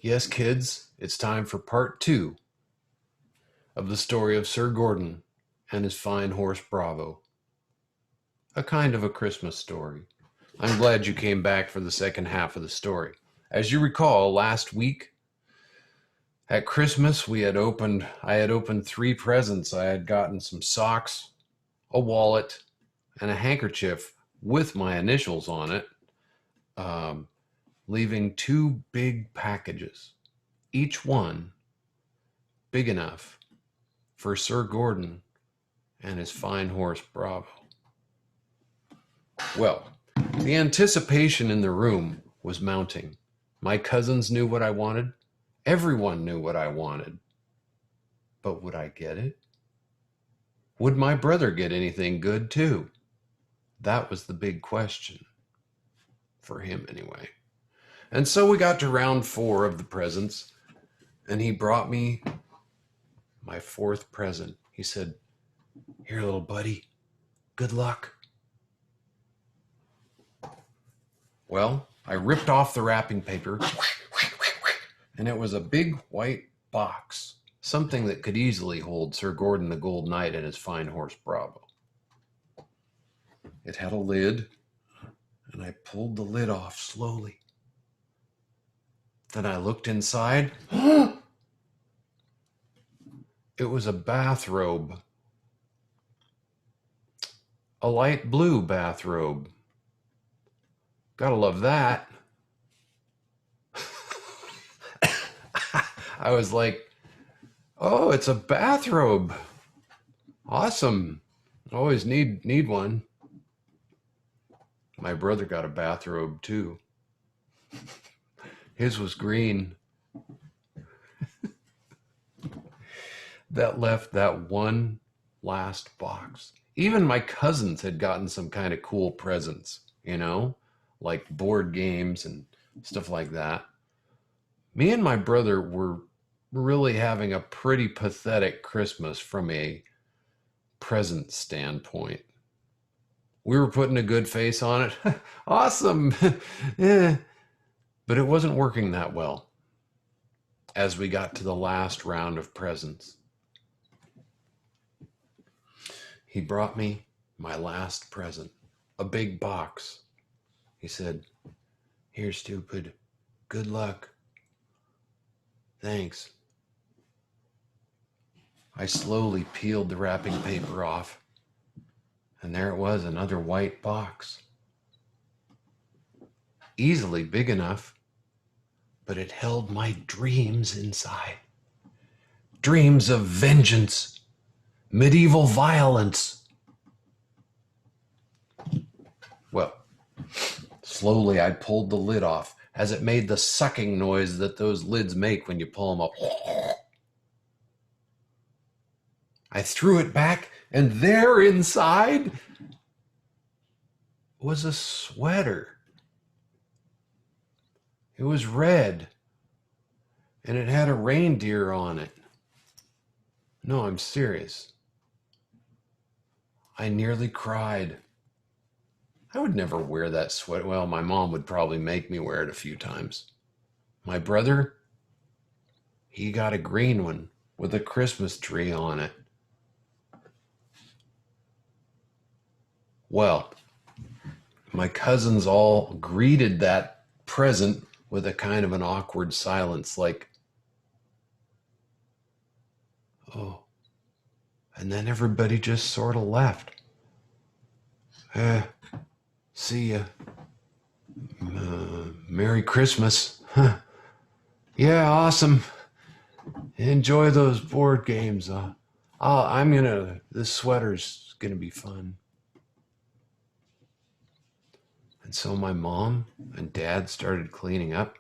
Yes, kids, it's time for part two of the story of Sir Gordon and his fine horse Bravo. A kind of a Christmas story. I'm glad you came back for the second half of the story. As you recall, last week at Christmas, I had opened three presents. I had gotten some socks, a wallet, and a handkerchief with my initials on it, um, leaving two big packages, each one big enough for Sir Gordon and his fine horse Bravo. Well, the anticipation in the room was mounting. My cousins knew what I wanted. Everyone knew what I wanted. But would I get it? Would my brother get anything good too? That was the big question. For him, anyway. And so we got to round four of the presents, and he brought me my fourth present. He said, "Here, little buddy, good luck." Well, I ripped off the wrapping paper, and it was a big white box, something that could easily hold Sir Gordon the Gold Knight and his fine horse Bravo. It had a lid, and I pulled the lid off slowly. Then I looked inside. It was a bathrobe, a light blue bathrobe. Gotta love that. I was like, oh, it's a bathrobe. Awesome. Always need one. My brother got a bathrobe too. His was green. That left that one last box. Even my cousins had gotten some kind of cool presents, like board games and stuff like that. Me and my brother were really having a pretty pathetic Christmas from a present standpoint. We were putting a good face on it. Awesome. Yeah. But it wasn't working that well as we got to the last round of presents. He brought me my last present, a big box. He said, "Here, stupid. Good luck. Thanks." I slowly peeled the wrapping paper off, and there it was, another white box. Easily big enough, but it held my dreams inside. Dreams of vengeance, medieval violence. Well, slowly I pulled the lid off as it made the sucking noise that those lids make when you pull them up. I threw it back, and there inside was a sweater. It was red, and it had a reindeer on it. No, I'm serious. I nearly cried. I would never wear that sweater. Well, my mom would probably make me wear it a few times. My brother, he got a green one with a Christmas tree on it. Well, my cousins all greeted that present with a kind of an awkward silence, like, oh. And then everybody just sort of left. See ya. Merry Christmas. Huh. Yeah, awesome. Enjoy those board games. This sweater's gonna be fun. And so my mom and dad started cleaning up.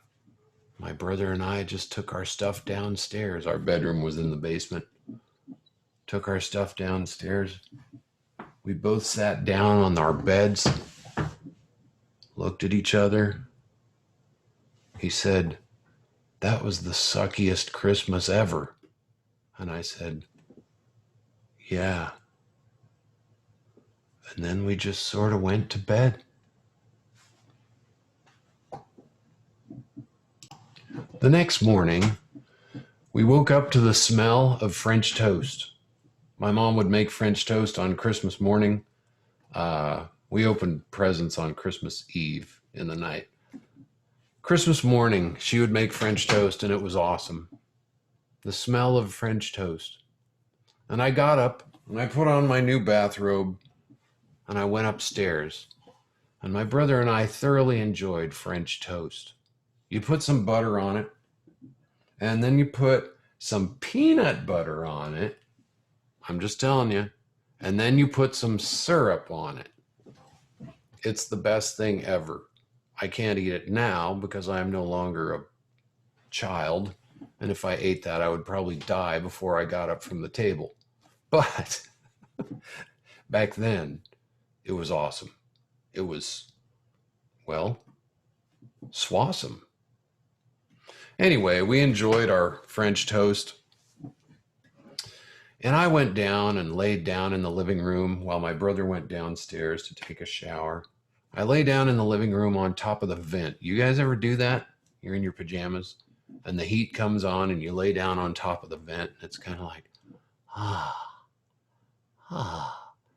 My brother and I just took our stuff downstairs. Our bedroom was in the basement. Took our stuff downstairs. We both sat down on our beds, looked at each other. He said, "That was the suckiest Christmas ever." And I said, "Yeah." And then we just sort of went to bed. The next morning, we woke up to the smell of French toast. My mom would make French toast on Christmas morning. We opened presents on Christmas Eve in the night. Christmas morning, she would make French toast, and it was awesome. The smell of French toast. And I got up, and I put on my new bathrobe, and I went upstairs. And my brother and I thoroughly enjoyed French toast. You put some butter on it, and then you put some peanut butter on it. I'm just telling you. And then you put some syrup on it. It's the best thing ever. I can't eat it now because I am no longer a child. And if I ate that, I would probably die before I got up from the table. But back then, it was awesome. It was, well, swawesome. Anyway, we enjoyed our French toast. And I went down and laid down in the living room while my brother went downstairs to take a shower. I lay down in the living room on top of the vent. You guys ever do that? You're in your pajamas and the heat comes on and you lay down on top of the vent. And it's kind of like, ah.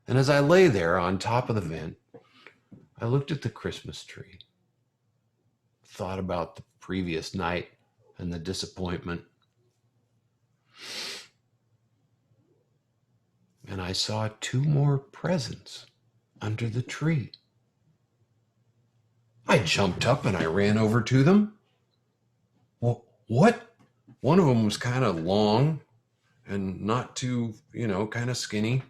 And as I lay there on top of the vent, I looked at the Christmas tree, thought about the previous night and the disappointment. And I saw 2 more presents under the tree. I jumped up and I ran over to them. Well, what? One of them was kind of long and not too, kind of skinny.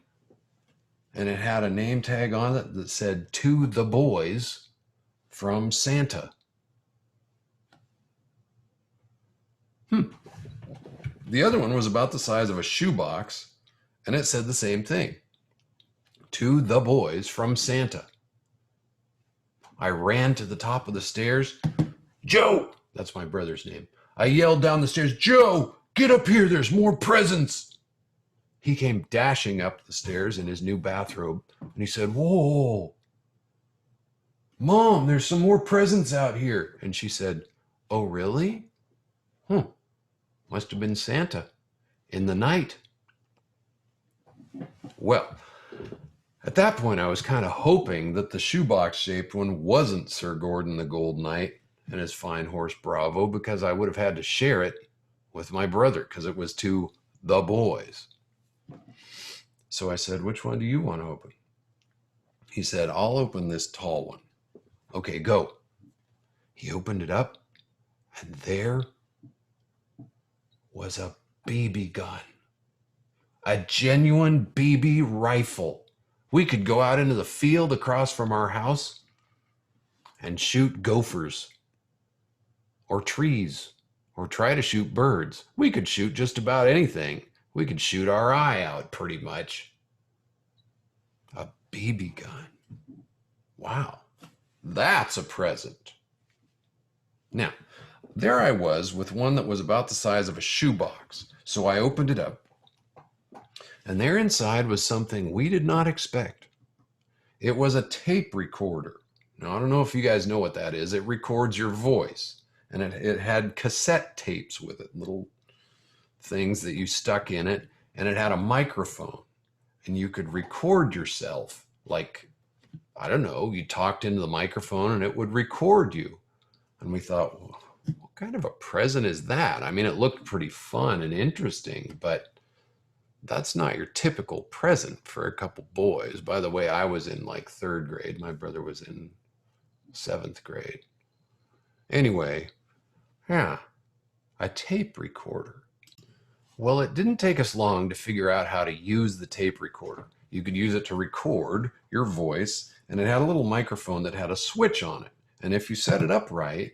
And it had a name tag on it that said, "To the boys from Santa." The other one was about the size of a shoebox, and it said the same thing. "To the boys from Santa." I ran to the top of the stairs. "Joe!" That's my brother's name. I yelled down the stairs, "Joe, get up here, there's more presents." He came dashing up the stairs in his new bathrobe, and he said, "Whoa, Mom, there's some more presents out here." And she said, "Oh, really? Must have been Santa in the night." Well, at that point, I was kind of hoping that the shoebox-shaped one wasn't Sir Gordon the Gold Knight and his fine horse Bravo, because I would have had to share it with my brother because it was to the boys. So I said, "Which one do you want to open?" He said, "I'll open this tall one." "Okay, go." He opened it up, and there was a BB gun. A genuine BB rifle. We could go out into the field across from our house and shoot gophers or trees or try to shoot birds. We could shoot just about anything. We could shoot our eye out pretty much. A BB gun. Wow, that's a present. Now, there I was with one that was about the size of a shoebox. So I opened it up. And there inside was something we did not expect. It was a tape recorder. Now, I don't know if you guys know what that is. It records your voice. And it had cassette tapes with it, little things that you stuck in it. And it had a microphone. And you could record yourself. Like, I don't know, you talked into the microphone and it would record you. And we thought, well, what kind of a present is that? I mean, it looked pretty fun and interesting, but that's not your typical present for a couple boys. By the way, I was in like 3rd grade. My brother was in 7th grade. Anyway, yeah, a tape recorder. Well, it didn't take us long to figure out how to use the tape recorder. You could use it to record your voice, and it had a little microphone that had a switch on it. And if you set it up right,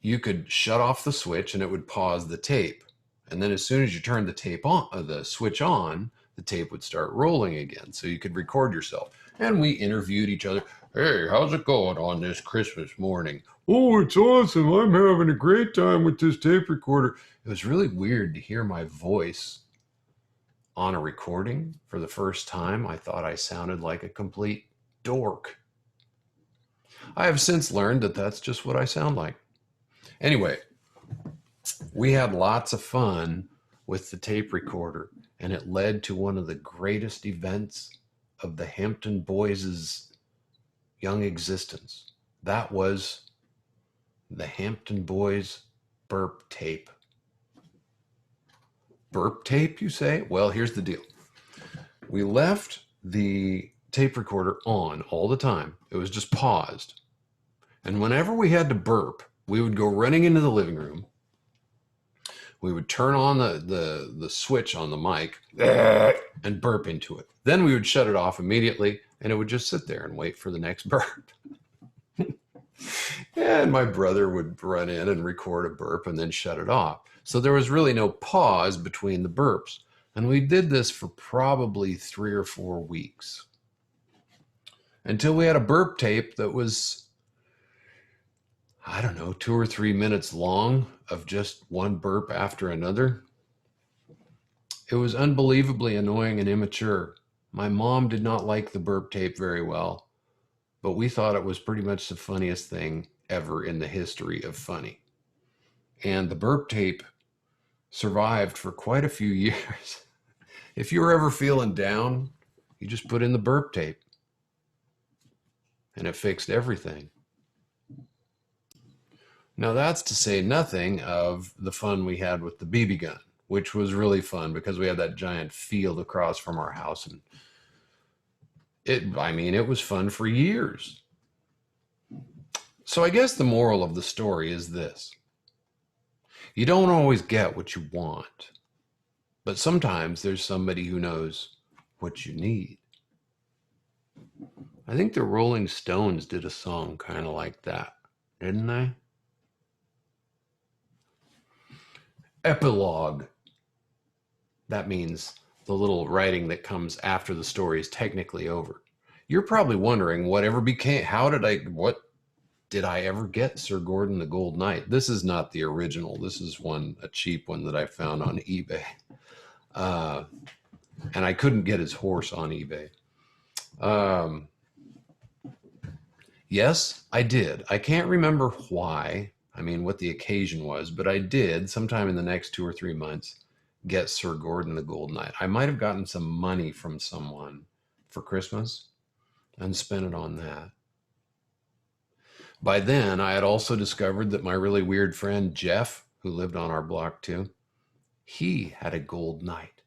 you could shut off the switch and it would pause the tape. And then as soon as you turned the tape on, the switch on, the tape would start rolling again. So you could record yourself. And we interviewed each other. "Hey, how's it going on this Christmas morning?" "Oh, it's awesome. I'm having a great time with this tape recorder." It was really weird to hear my voice on a recording for the first time. I thought I sounded like a complete dork. I have since learned that that's just what I sound like. Anyway, We had lots of fun with the tape recorder, and it led to one of the greatest events of the Hampton Boys' young existence. That was the Hampton Boys burp tape. Burp tape, you say? Well, here's the deal. We left the tape recorder on all the time. It was just paused. And whenever we had to burp, we would go running into the living room. We would turn on the switch on the mic and burp into it. Then we would shut it off immediately, and it would just sit there and wait for the next burp. And my brother would run in and record a burp and then shut it off. So there was really no pause between the burps. And we did this for probably 3 or 4 weeks until we had a burp tape that was, I don't know, 2 or 3 minutes long of just one burp after another. It was unbelievably annoying and immature. My mom did not like the burp tape very well, but we thought it was pretty much the funniest thing ever in the history of funny. And the burp tape survived for quite a few years. If you were ever feeling down, you just put in the burp tape, and it fixed everything. Now, that's to say nothing of the fun we had with the BB gun, which was really fun because we had that giant field across from our house, and it was fun for years. So I guess the moral of the story is this. You don't always get what you want, but sometimes there's somebody who knows what you need. I think the Rolling Stones did a song kind of like that, didn't they? Epilogue. That means the little writing that comes after the story is technically over. You're probably wondering what did I ever get Sir Gordon the Gold Knight? This is not the original. This is a cheap one that I found on eBay. And I couldn't get his horse on eBay. Yes, I did. I can't remember why. What the occasion was, but I did sometime in the next 2 or 3 months get Sir Gordon the Gold Knight. I might have gotten some money from someone for Christmas and spent it on that. By then, I had also discovered that my really weird friend Jeff, who lived on our block too, he had a gold knight.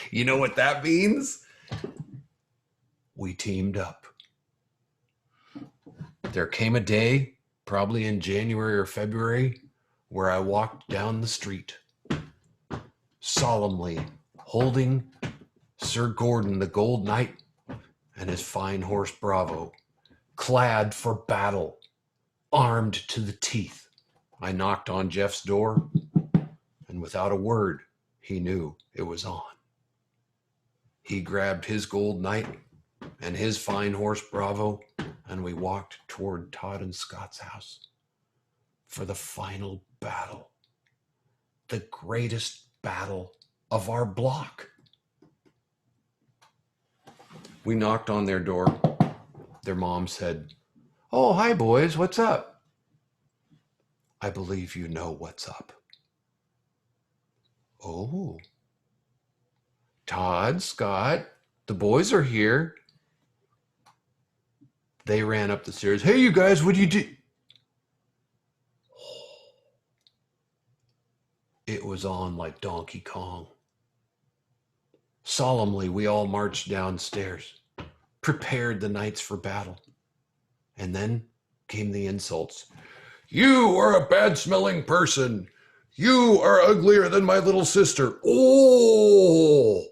You know what that means? We teamed up. There came a day, probably in January or February, where I walked down the street, solemnly holding Sir Gordon the Gold Knight and his fine horse Bravo, clad for battle, armed to the teeth. I knocked on Jeff's door, and without a word, he knew it was on. He grabbed his gold knight and his fine horse Bravo, and we walked toward Todd and Scott's house for the final battle, the greatest battle of our block. We knocked on their door. Their mom said, "Oh, hi, boys. What's up?" "I believe you know what's up." "Oh." "Todd, Scott, the boys are here." They ran up the stairs. "Hey, you guys, what do you do?" It was on like Donkey Kong. Solemnly, we all marched downstairs, prepared the knights for battle. And then came the insults. "You are a bad-smelling person. You are uglier than my little sister. Oh,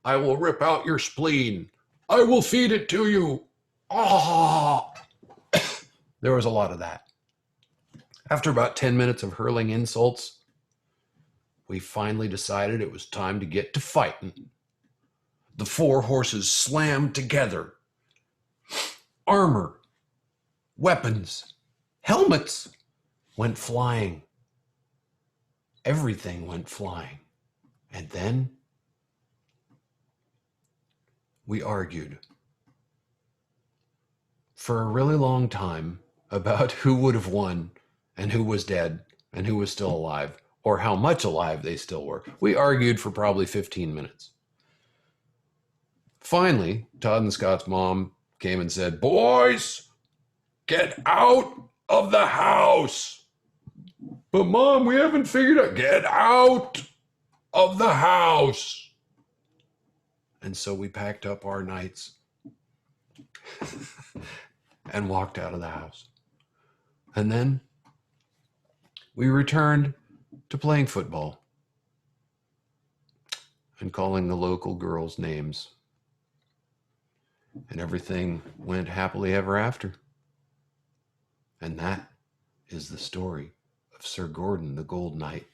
I will rip out your spleen. I will feed it to you. Ah." There was a lot of that. After about 10 minutes of hurling insults, we finally decided it was time to get to fighting. The 4 horses slammed together. Armor, weapons, helmets went flying. Everything went flying. And then we argued for a really long time about who would have won and who was dead and who was still alive, or how much alive they still were. We argued for probably 15 minutes. Finally, Todd and Scott's mom came and said, "Boys, get out of the house." "But Mom, we haven't figured out." "Get out of the house." And so we packed up our nights and walked out of the house. And then we returned to playing football and calling the local girls names. And everything went happily ever after. And that is the story of Sir Gordon the Gold Knight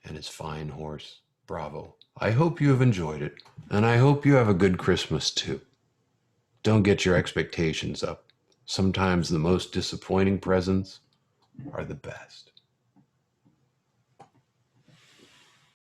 and his fine horse, Bravo. I hope you have enjoyed it, and I hope you have a good Christmas too. Don't get your expectations up. Sometimes the most disappointing presents are the best.